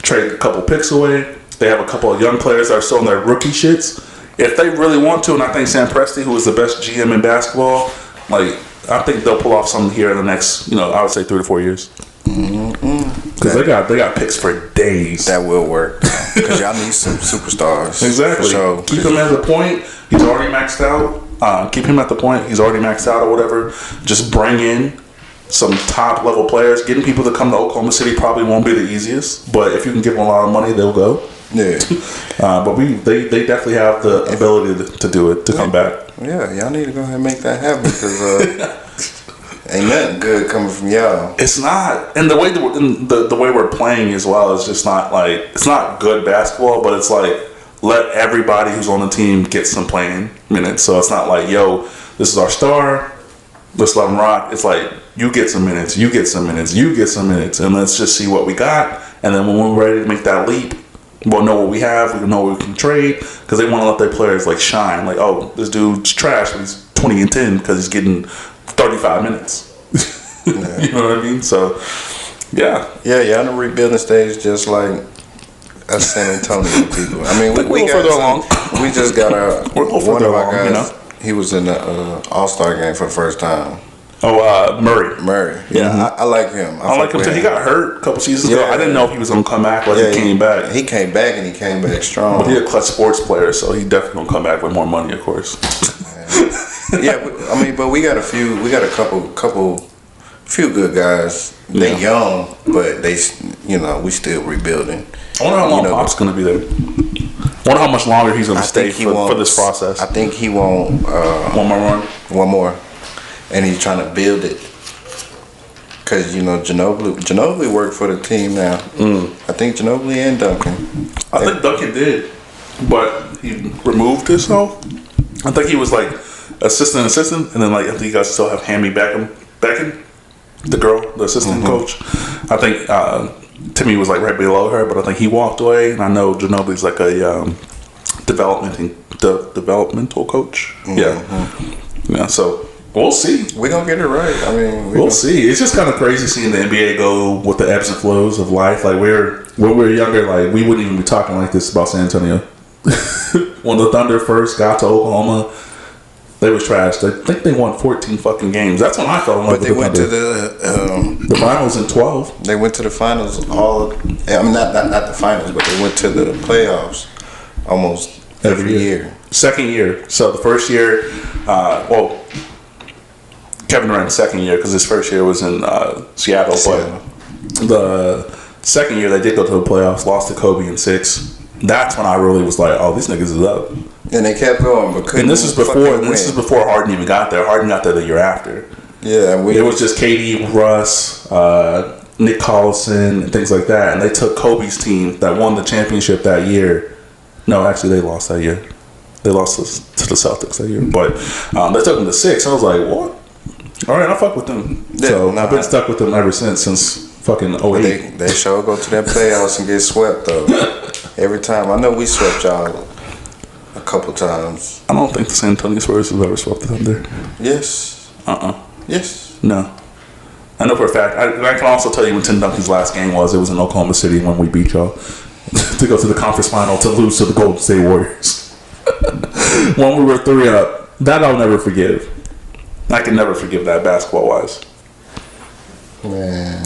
trade a couple picks away. They have a couple of young players that are still in their rookie shits. If they really want to, and I think Sam Presti, who is the best GM in basketball, like I think they'll pull off something here in the next, I would say 3 to 4 years. Because they got picks for days. That will work. Because y'all need some superstars. Exactly. So keep him at the point. He's already maxed out. Keep him at the point. He's already maxed out or whatever. Just bring in some top level players. Getting people to come to Oklahoma City probably won't be the easiest, but if you can give them a lot of money, they'll go. Yeah. But they definitely have the ability to do it, to come back. Yeah, y'all need to go ahead and make that happen because ain't nothing good coming from y'all. It's not, and the way the way we're playing as well is just not like, it's not good basketball, but it's like let everybody who's on the team get some playing minutes. So it's not like, yo, this is our star, let's let them rock. It's like you get some minutes, you get some minutes, you get some minutes, and let's just see what we got. And then when we're ready to make that leap, we'll know what we have. We know what we can trade because they want to let their players like shine. Like, oh, this dude's trash, but he's 20 and 10 because he's getting 35 minutes. Yeah. You know what I mean? So, yeah. Yeah, y'all in the rebuilding stage just like us San Antonio people. I mean, we got along. We just got one of our guys. He was in the All-Star game for the first time. Oh, Murray. Yeah, mm-hmm. I like him. I like him too. He got hurt a couple seasons ago. I didn't know if he was going to come back, but he came back. He came back and he came back strong. But he's a clutch sports player, so he definitely going to come back with more money, of course. But we got a few good guys. They young, but they, we still rebuilding. I wonder how long Pop's going to be there. I wonder how much longer he's going to stay for this process. I think he won't. One more run? One more. And he's trying to build it. Because, Ginobili worked for the team now. I think Ginobili and Duncan. I think Duncan did. But he removed himself. I think he was like assistant. And then I think you guys still have Hammy Beckham, the girl, the assistant coach. I think Timmy was like right below her, but I think he walked away. And I know Ginobili's like a developmental coach. Yeah. So We'll see. We're going to get it right. I mean, we'll see. It's just kind of crazy seeing the NBA go with the ebbs and flows of life. Like, when we were younger, like, we wouldn't even be talking like this about San Antonio. When the Thunder first got to Oklahoma, they was trashed. I think they won 14 fucking games. That's when I fell in love with the Thunder. But they went to the finals in 12. They went to the finals not the finals, but they went to the playoffs almost every year. Second year. So the first year, Kevin Durant's second year, because his first year was in Seattle. But the second year, they did go to the playoffs, lost to Kobe in 6. That's when I really was like, "Oh, these niggas is up." And they kept going, but couldn't. And this is before Harden even got there. Harden got there the year after. Yeah, it was just KD, Russ, Nick Collison, and things like that. And they took Kobe's team that won the championship that year. No, actually, they lost that year. They lost to the Celtics that year. But they took them to 6. I was like, "What? All right, I fuck with them." Yeah, so I've been stuck with them ever since fucking 08. They sure go to that playoffs and get swept though. Every time. I know we swept y'all a couple times. I don't think the San Antonio Spurs have ever swept the Thunder. Yes. Yes. No. I know for a fact. I can also tell you when Tim Duncan's last game was. It was in Oklahoma City when we beat y'all to go to the conference final to lose to the Golden State Warriors. When we were 3-up. That I'll never forgive. I can never forgive that basketball-wise. Man.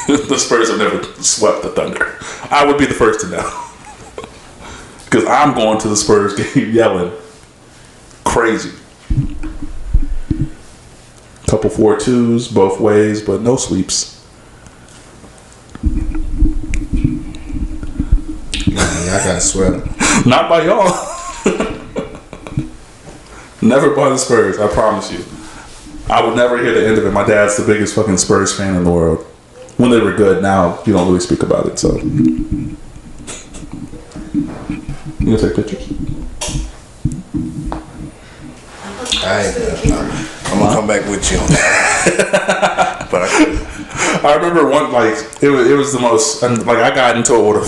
The Spurs have never swept the Thunder. I would be the first to know. Because I'm going to the Spurs game yelling crazy. Couple 4-2s both ways, but no sweeps. I got swept. Not by y'all. Never by the Spurs, I promise you. I would never hear the end of it. My dad's the biggest fucking Spurs fan in the world. When they were good, now you don't really speak about it, so. You gonna take pictures? I'm gonna come back with you on that. But I remember one, like, it was the most, like, I got into it with a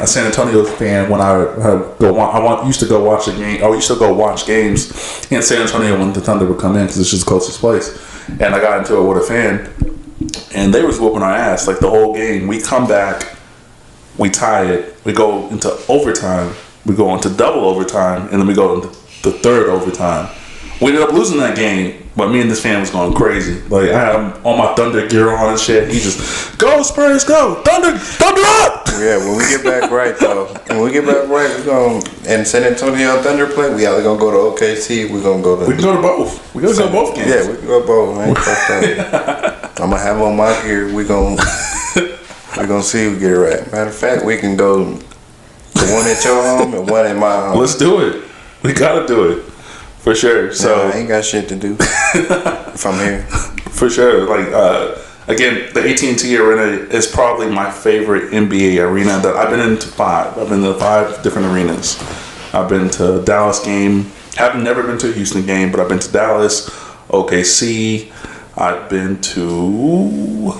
San Antonio fan when I used to go watch a game. I used to go watch games in San Antonio when the Thunder would come in because it's just the closest place. And I got into it with a fan, and they was whooping our ass like the whole game. We come back, we tie it, we go into overtime, we go into double overtime, and then we go into the third overtime. We ended up losing that game, but me and this fan was going crazy. Like, I had all my Thunder gear on and shit. He just, go Spurs, go! Thunder up! Yeah, when we get back right, though. We're going to, and San Antonio Thunder play, we either going to go to OKC, we're going to go to... We can go to both. We can go to both games. Yeah, we can go to both, man. I'm going to have on my gear. We're going to see if we get it right. Matter of fact, we can go to one at your home and one at my home. Let's do it. We got to do it. For sure. So I ain't got shit to do if I'm here. For sure. Like, again, the AT&T Arena is probably my favorite NBA arena. That I've been into 5. I've been to 5 different arenas. I've been to Dallas game. Have never been to a Houston game, but I've been to Dallas, OKC. I've been to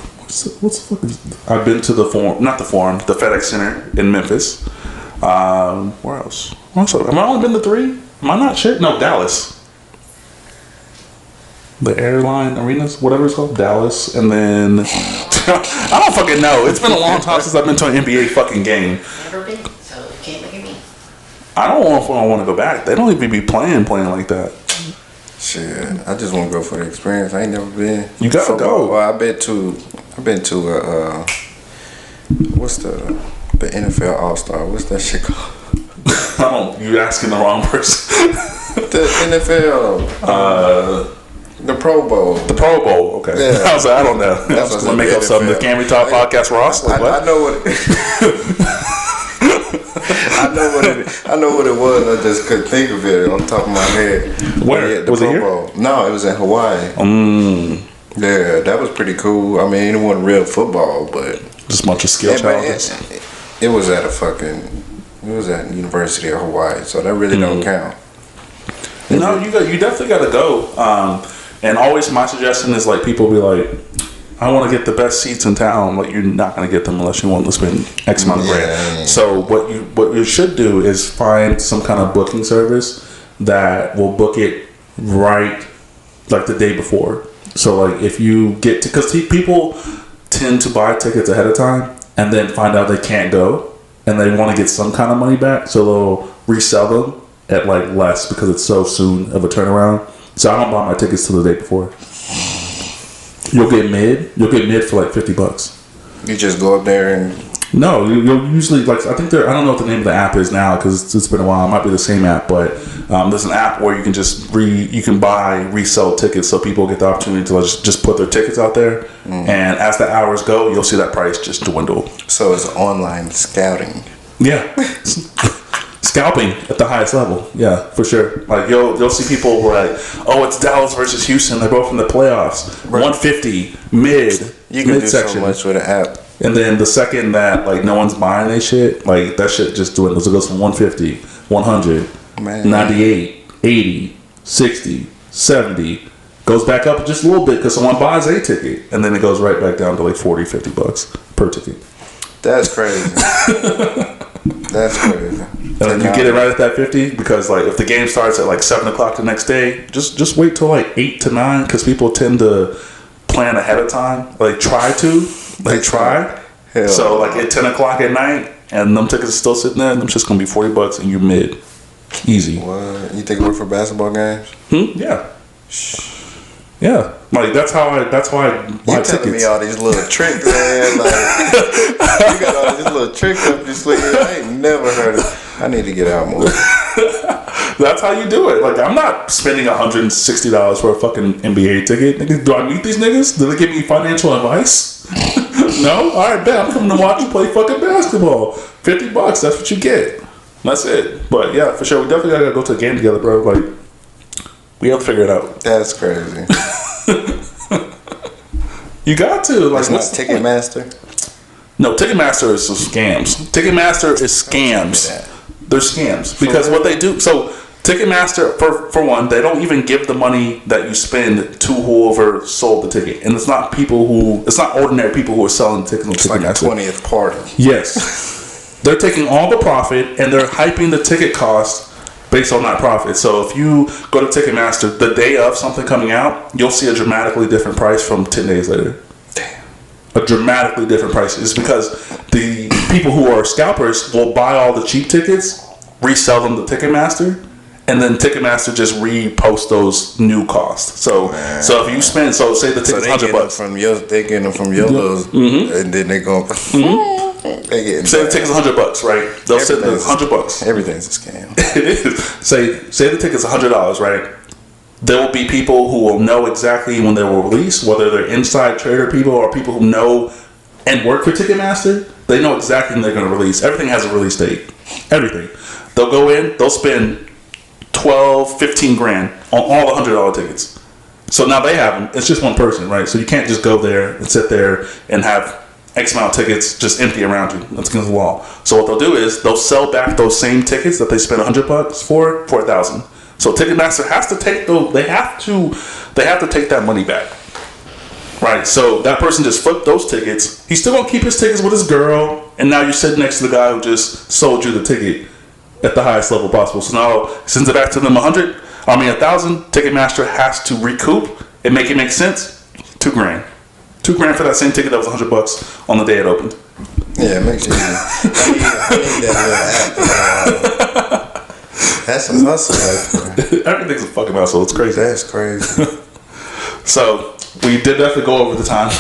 I've been to the Forum, not the Forum, the FedEx Center in Memphis. Where else? Have I only been to 3? Am I not sure? No, Dallas. The airline arenas, whatever it's called, Dallas, and then I don't fucking know. It's been a long time since I've been to an NBA fucking game. Never been, so you can't look at me. I don't want to go back. They don't even be playing like that. Shit, I just want to go for the experience. I ain't never been. You gotta go. Well, I've been to what's the NFL All-Star? What's that shit called? You're asking the wrong person. The NFL. The Pro Bowl. The Pro Bowl, okay. Yeah. I was like, I don't know. I was going to make up something. The Can We Talk podcast roster. I know what it I know what it was. I just couldn't think of it on top of my head. Where? Yeah, the was Pro it here? Bowl. No, it was in Hawaii. Yeah, that was pretty cool. I mean, it wasn't real football, but just a bunch of skill challenges. It was at University of Hawaii, so that really don't count. No, you definitely got to go. And always my suggestion is, like, people be like, I want to get the best seats in town. Like, you're not going to get them unless you want to spend X amount of grand. So what you should do is find some kind of booking service that will book it right like the day before. So like if you get to, because people tend to buy tickets ahead of time and then find out they can't go and they want to get some kind of money back, so they'll resell them at like less because it's so soon of a turnaround. So I don't buy my tickets till the day before. You'll get mid for like $50. You just go up there and... No, you'll usually, like, I think I don't know what the name of the app is now because it's been a while. It might be the same app, but there's an app where you can just resell tickets, so people get the opportunity to just put their tickets out there. And as the hours go, you'll see that price just dwindle. So it's online scouting. Yeah. Scalping at the highest level. Yeah, for sure. Like you'll see people who are like, oh, it's Dallas versus Houston. They're both in the playoffs. Right. 150 mid. You can do so much with an app. And then the second that like no one's buying that shit, like that shit just dwindles. It goes from 150, 100, 98, 80, 60, 70. Goes back up just a little bit because someone buys a ticket, and then it goes right back down to like $40, $50 per ticket. That's crazy. That's crazy. And you get it right at that 50 because like if the game starts at like 7 o'clock the next day, just wait till like 8 to 9 because people tend to plan ahead of time. Like try. Hell. So like at 10 o'clock at night, and them tickets are still sitting there, and them just gonna be $40 and you're mid, easy. What? You think it work for basketball games? Yeah. Yeah, like that's how I buy you telling tickets. Me all these little tricks, man. Like you got all these little tricks up your sleeve. I ain't never heard of. I need to get out more. That's how you do it. Like I'm not spending $160 for a fucking NBA ticket. Niggas, do I meet these niggas? Do they give me financial advice? No. All right, bet I'm coming to watch you play fucking basketball. $50. That's what you get. That's it. But yeah, for sure, we definitely gotta go to a game together, bro. Like we have to figure it out. That's crazy. You got to. Like, it's not Ticketmaster? No, Ticketmaster is scams. Ticketmaster is scams. They're scams. Because what they do... So, Ticketmaster, for one, they don't even give the money that you spend to whoever sold the ticket. And it's not ordinary people who are selling tickets on Ticketmaster. It's like a 20th party. Yes. They're taking all the profit and they're hyping the ticket cost based on that profit. So if you go to Ticketmaster the day of something coming out, you'll see a dramatically different price from 10 days later. Damn. A dramatically different price. It's because the people who are scalpers will buy all the cheap tickets, resell them to Ticketmaster, and then Ticketmaster just repost those new costs. So if you spend, say the ticket's $100. They get them from your little, and then they go. Say the ticket's $100, right? They'll say the $100. Everything's a scam. It is. Say the ticket's $100, right? There will be people who will know exactly when they will release, whether they're inside trader people or people who know and work for Ticketmaster. They know exactly when they're going to release. Everything has a release date. Everything. They'll go in. They'll spend 12, 15 grand on all the $100 tickets. So now they have them. It's just one person, right? So you can't just go there and sit there and have X amount of tickets just empty around you. That's against the law. So what they'll do is they'll sell back those same tickets that they spent $100 for $1,000. So Ticketmaster has to take those. They have to take that money back, right? So that person just flipped those tickets. He's still gonna keep his tickets with his girl, and now you're sitting next to the guy who just sold you the ticket at the highest level possible. So now sends it back to them $1,000. Ticketmaster has to recoup and make it make sense. $2,000. $2,000 for that same ticket that was $100 on the day it opened. Yeah, it makes it easy. I need that little app. That's a hustle. Everything's a fucking hustle. It's crazy. That's crazy. So we did definitely go over the time.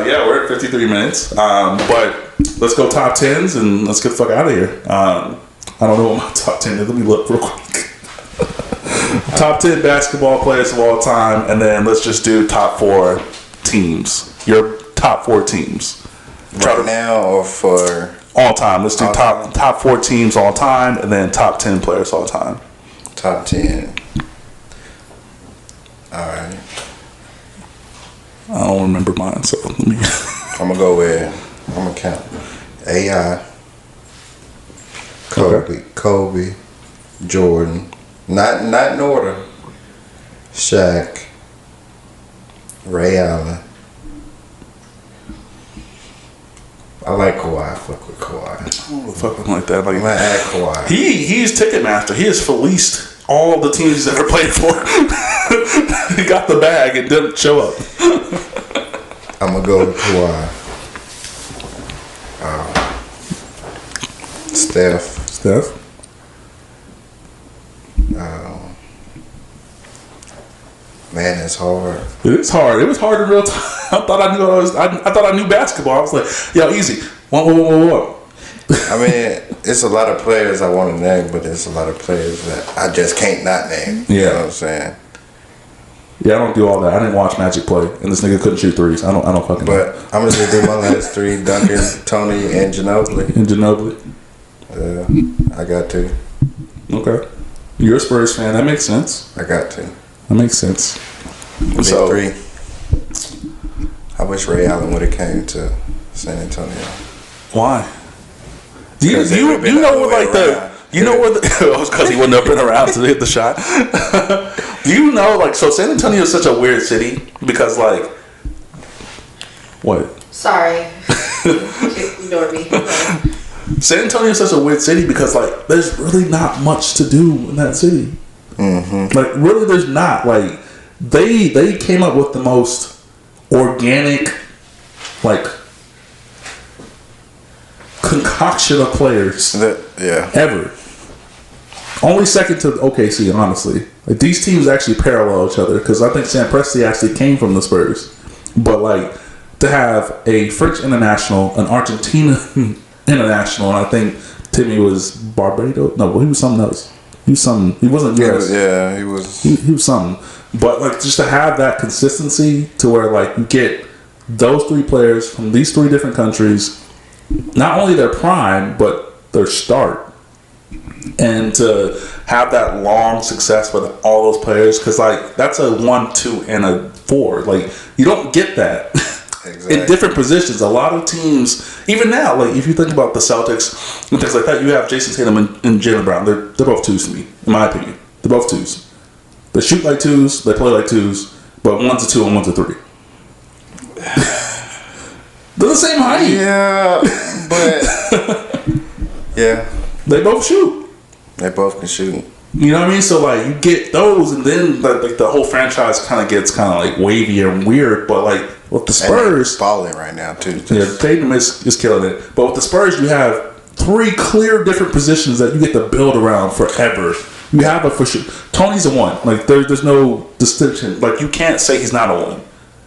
Yeah, we're at 53 minutes. But let's go top 10s and let's get the fuck out of here. I don't know what my top 10 is. Let me look real quick. Top 10 basketball players of all time, and then let's just do top 4 teams. Your top 4 teams. Right now or for all time? Let's do top 4 teams all time, and then top 10 players all time. Top 10. All right. I don't remember mine, so let me. I'm gonna count. AI, Kobe, Jordan. Not in order. Shaq, Ray Allen. I like Kawhi. I fuck with Kawhi. Fucking like that. Like, I'm gonna add Kawhi. He's Ticketmaster. He has fleeced all the teams he's ever played for. He got the bag and didn't show up. I'm gonna go with Steph. Steph. Man, it's hard. It is hard. It was hard in real time. I thought I knew basketball. I was like, yo, easy. Whoa. I mean, it's a lot of players I want to name, but there's a lot of players that I just can't not name. You know what I'm saying? Yeah, I don't do all that. I didn't watch Magic play, and this nigga couldn't shoot threes. I don't fucking know. But I'm gonna just do my last three: Duncan, Tony, and Ginobili. I got to. Okay. You're a Spurs fan. That makes sense. I got to. That makes sense. Big three. I wish Ray Allen would have came to San Antonio. Why? Do you know what like the you know where the because he wouldn't have been around to hit the shot. Do you know like so San Antonio is such a weird city because like what? Sorry. Ignore me. San Antonio is such a weird city because like there's really not much to do in that city. Mm-hmm. Like really, there's not like they came up with the most organic like concoction of players ever. Only second to OKC, honestly. Like these teams actually parallel each other because I think Sam Presti actually came from the Spurs, but like to have a French international, an Argentina international, and I think Timmy was Barbados. No, he was something else. He was something. He wasn't US. Yeah, he was. He was something. But like just to have that consistency to where like you get those three players from these three different countries, not only their prime but their start, and to have that long success with all those players because like that's a 1, 2, and a 4. Like you don't get that. Exactly. In different positions. A lot of teams, even now, like if you think about the Celtics and things like that, you have Jason Tatum and Jaylen Brown. They're both twos to me, in my opinion. They're both twos. They shoot like twos, they play like twos, but one's a 2 and one's a 3. They're the same height. Yeah, but yeah, they both shoot. They both can shoot. You know what I mean? So like you get those, and then like the whole franchise kind of gets kind of like wavy and weird. But like with the Spurs, falling right now too. Yeah, Tatum is killing it. But with the Spurs, you have 3 clear different positions that you get to build around forever. You have a for sure. Tony's a 1. Like there's no distinction. Like you can't say he's not a 1.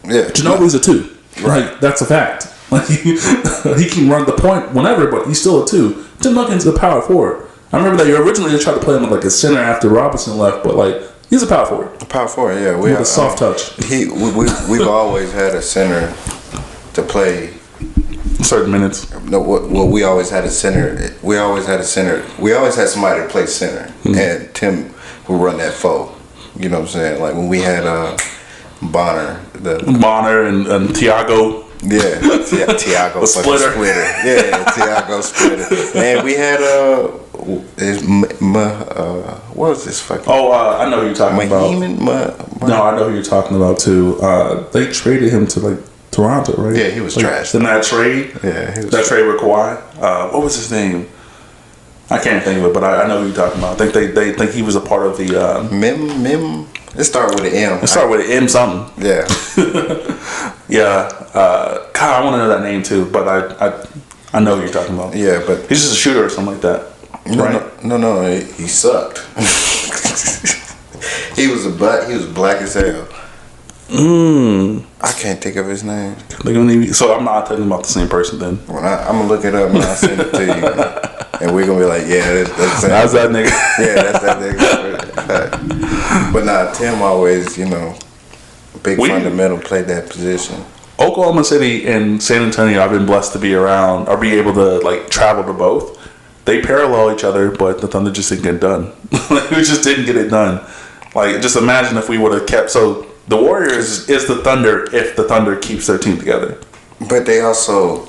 Yeah, Ginobili's a 2. Right, like, that's a fact. Like he can run the point whenever, but he's still a 2. Tim Duncan's the power forward. I remember that you originally tried to play him like a center after Robinson left, but like he's a power forward. A power forward, yeah. We have a soft touch. We've always had a center to play certain minutes. No, well, we always had a center. We always had somebody to play center, and Tim would run that 4. You know what I'm saying? Like when we had Bonner and Tiago. Yeah, Tiago splitter. Yeah, Tiago splitter. And we had what was this fucking? Oh, I know who you're talking about. No, I know who you're talking about too. They traded him to like Toronto, right? Yeah, he was trash. In that trade, that trade with Kawhi. What was his name? I can't think of it, but I know who you're talking about. I think they think he was a part of the Mim. It started with an M. It started with an M something. Yeah. Yeah. God, I want to know that name too, but I know who you're talking about. Yeah, but he's just a shooter or something like that. No, he sucked. He was black as hell. I can't think of his name. So I'm not talking about the same person then. I'm gonna look it up and I'll send it to you, and we're gonna be like, yeah, that's that nigga. Yeah, that's that nigga. But nah, Tim always, big fundamental, played that position. Oklahoma City and San Antonio, I've been blessed to be around or be able to like travel to both. They parallel each other, but the Thunder just didn't get it done. We just didn't get it done. Like, just imagine if we would have kept. So the Warriors is the Thunder if the Thunder keeps their team together. But they also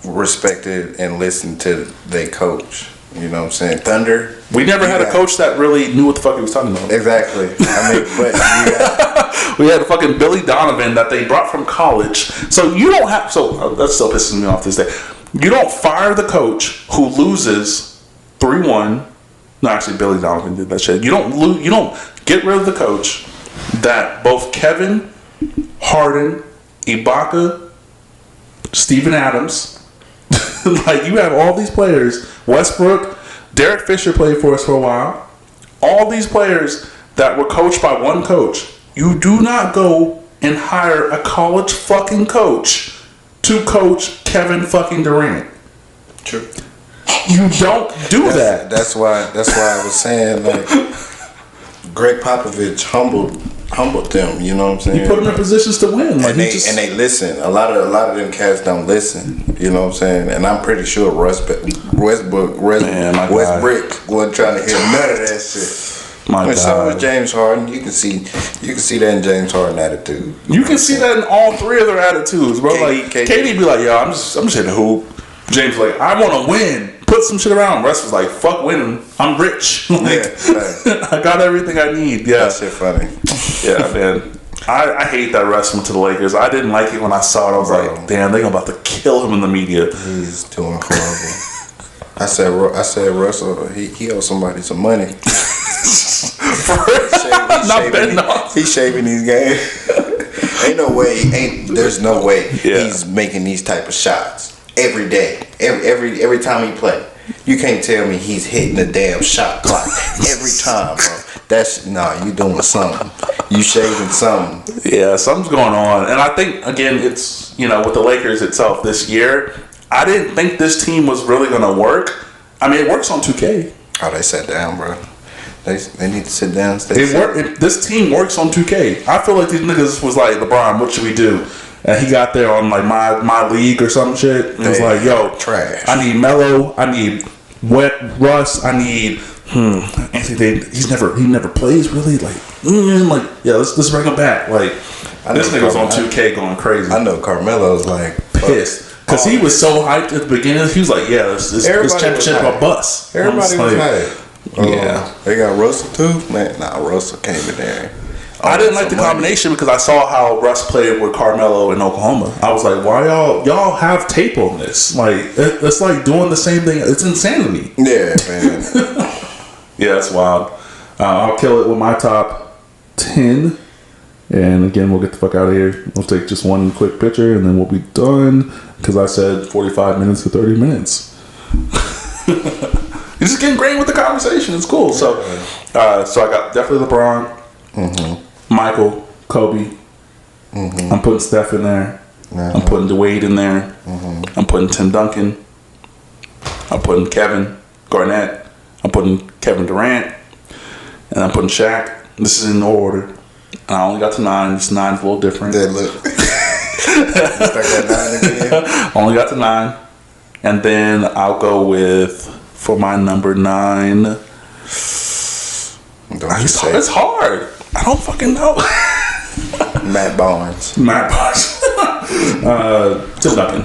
respected and listened to their coach. You know what I'm saying? Thunder. We never had a coach that really knew what the fuck he was talking about. Exactly. I mean, but we had fucking Billy Donovan that they brought from college. So you don't have. So that still pisses me off this day. You don't fire the coach who loses 3-1 No, actually, Billy Donovan did that shit. You don't get rid of the coach that both Kevin, Harden, Ibaka, Steven Adams, like you have all these players, Westbrook, Derek Fisher played for us for a while. All these players that were coached by one coach. You do not go and hire a college fucking coach to coach Kevin fucking Durant. True. You don't do that. That's why I was saying, like, Greg Popovich humbled them. You know what I'm saying? You put them in positions to win, like, and they listen. A lot of them cats don't listen. You know what I'm saying? And I'm pretty sure Westbrook wasn't trying to hear none of that shit. So was James Harden. You can see that in James Harden attitude. You can see that in all three of their attitudes, bro. KD be like, yo, I'm just hitting the hoop. James like, I want to win. Put some shit around. Russ was like, fuck winning. I'm rich. I got everything I need. Yeah, that shit funny. Yeah, man. I hate that Russ went to the Lakers. I didn't like it when I saw it. I was like, damn, they're about to kill him in the media. He's doing horrible. I said Russell, he owes somebody some money. He's shaving these games. There's no way he's making these type of shots every day, every time he play. You can't tell me he's hitting the damn shot clock every time, bro. You doing something. You shaving something. Yeah, something's going on. And I think, again, it's, with the Lakers itself this year, I didn't think this team was really going to work. I mean, it works on 2K. Oh, they sat down, bro. They need to sit down. This team works on 2K. I feel like these niggas was like, LeBron, what should we do? And he got there on like my league or some shit. And was like, yo, trash. I need Melo. I need Wet Russ. I need Anthony Davis. He never plays really. Let's bring him back. Like, this nigga's on 2K going crazy. I know Carmelo's like pissed. Because he was so hyped at the beginning. He was like, yeah, this championship a bus. Everybody was hyped. Yeah. They got Russell too? Man, Russell came in there. I didn't like the combination because I saw how Russ played with Carmelo in Oklahoma. I was like, why y'all have tape on this? Like, it's like doing the same thing. It's insanity. Yeah, man. Yeah, it's wild. I'll kill it with my top 10. And again, we'll get the fuck out of here. We'll take just one quick picture and then we'll be done. Because I said 45 minutes to 30 minutes. You're just getting great with the conversation. It's cool. So I got definitely LeBron, Michael, Kobe. I'm putting Steph in there. I'm putting Dwayne in there. I'm putting Tim Duncan. I'm putting Kevin Garnett. I'm putting Kevin Durant. And I'm putting Shaq. This is in no order. I only got to 9. This 9's a little different. Look. Start that 9 again. Only got to 9. And then I'll go with, for my number 9. It's hard. I don't fucking know. Matt Barnes. Tim Duncan.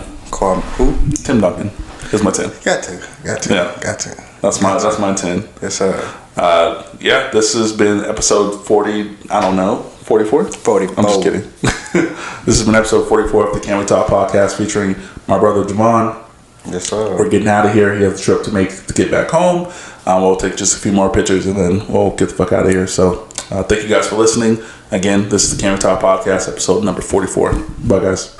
Who? Tim Duncan is my 10. Got to. Yeah. Got to. That's my 10. Yes, sir. This has been episode 40. I don't know. 44? 40. I'm just kidding. This has been episode 44 of the Can We Talk podcast featuring my brother Javon. Yes, sir. We're getting out of here. He has a trip to make to get back home. We'll take just a few more pictures and then we'll get the fuck out of here. So thank you guys for listening. Again, this is the Can We Talk podcast, episode number 44. Bye, guys.